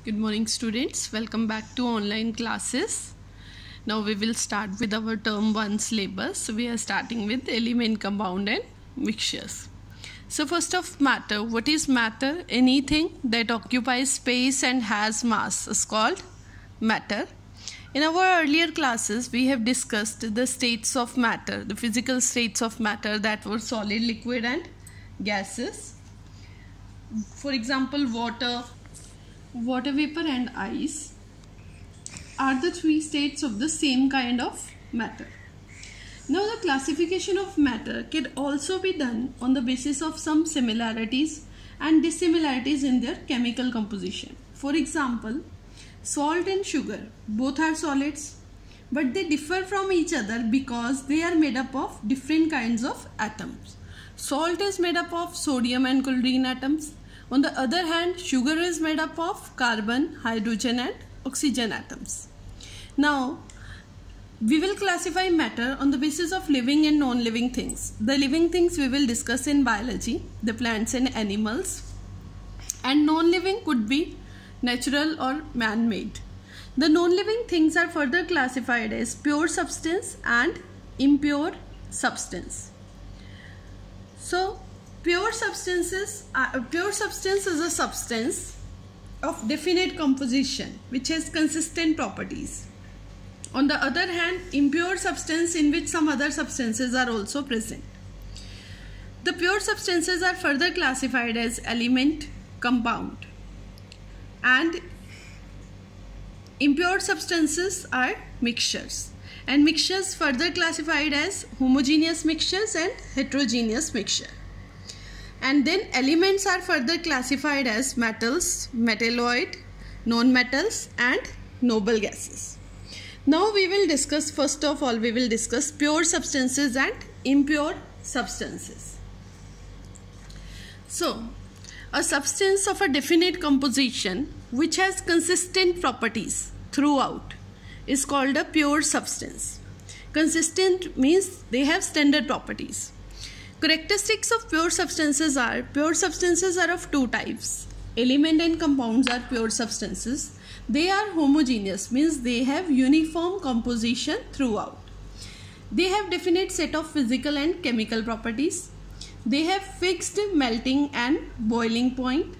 Good morning students, welcome back to online classes. Now we will start with our term 1 syllabus. So we are starting with element, compound and mixtures. So first of matter, what is matter? Anything that occupies space and has mass is called matter. In our earlier classes we have discussed the states of matter, the physical states of matter that were solid, liquid and gases. For example, water vapor and ice are the three states of the same kind of matter. Now the classification of matter can also be done on the basis of some similarities and dissimilarities in their chemical composition. For example, salt and sugar both are solids, but they differ from each other because they are made up of different kinds of atoms. Salt is made up of sodium and chlorine atoms. On the other hand, sugar is made up of carbon, hydrogen and oxygen atoms. Now, we will classify matter on the basis of living and non-living things. The living things we will discuss in biology, the plants and animals, and non-living could be natural or man-made. The non-living things are further classified as pure substance and impure substance. So, pure substance is a substance of definite composition which has consistent properties. On the other hand, impure substance in which some other substances are also present. The pure substances are further classified as element, compound, and impure substances are mixtures, and mixtures further classified as homogeneous mixtures and heterogeneous mixture. And then elements are further classified as metals, metalloid, non-metals and noble gases. Now we will discuss, first of all, pure substances and impure substances. So, a substance of a definite composition which has consistent properties throughout is called a pure substance. Consistent means they have standard properties. Characteristics of pure substances are of two types. Element and compounds are pure substances. They are homogeneous, means they have uniform composition throughout. They have definite set of physical and chemical properties. They have fixed melting and boiling point,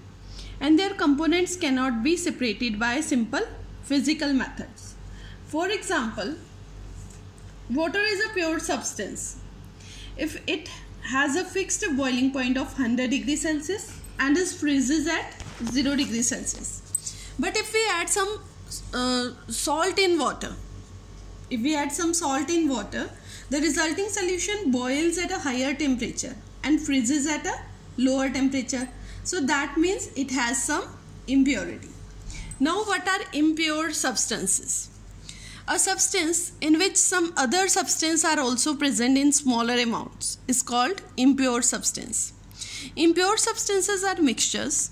and their components cannot be separated by simple physical methods. For example, water is a pure substance if it has a fixed boiling point of 100 degrees Celsius and is freezes at 0 degrees Celsius. But if we add some salt in water, the resulting solution boils at a higher temperature and freezes at a lower temperature. So that means it has some impurity. Now what are impure substances? A substance in which some other substance are also present in smaller amounts is called impure substance. Impure substances are mixtures.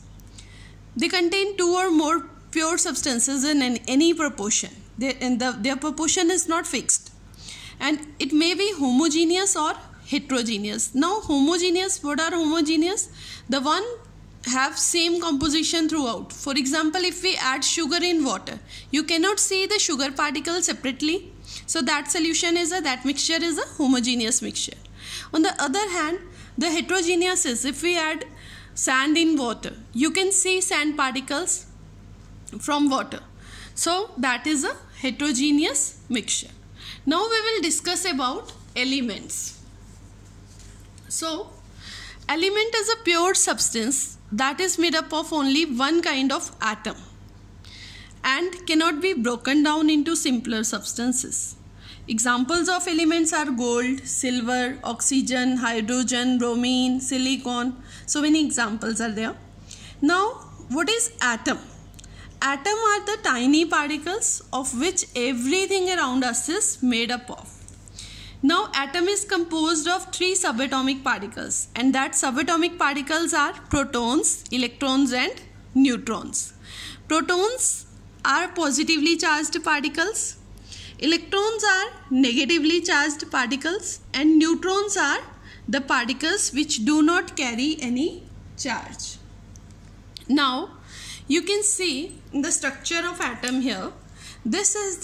They contain two or more pure substances in any proportion. Their proportion is not fixed. And it may be homogeneous or heterogeneous. Now homogeneous, what are homogeneous? The one have same composition throughout. For example, if we add sugar in water, you cannot see the sugar particles separately. So that mixture is a homogeneous mixture. On the other hand, the heterogeneous is if we add sand in water, you can see sand particles from water. So that is a heterogeneous mixture. Now we will discuss about elements. So element is a pure substance that is made up of only one kind of atom and cannot be broken down into simpler substances. Examples of elements are gold, silver, oxygen, hydrogen, bromine, silicon. So many examples are there. Now, what is atom? Atom are the tiny particles of which everything around us is made up of. Now, atom is composed of three subatomic particles, and that subatomic particles are protons, electrons and neutrons. Protons are positively charged particles, electrons are negatively charged particles, and neutrons are the particles which do not carry any charge. Now, You can see in the structure of atom here. This is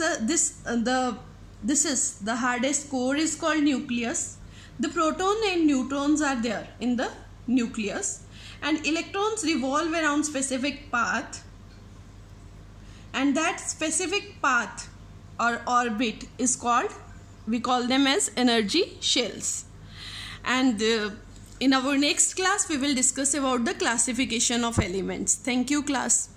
the hardest core is called nucleus. The proton and neutrons are there in the nucleus, and electrons revolve around specific path, and that specific path or orbit is called, we call them as energy shells. And in our next class we will discuss about the classification of elements. Thank you, class.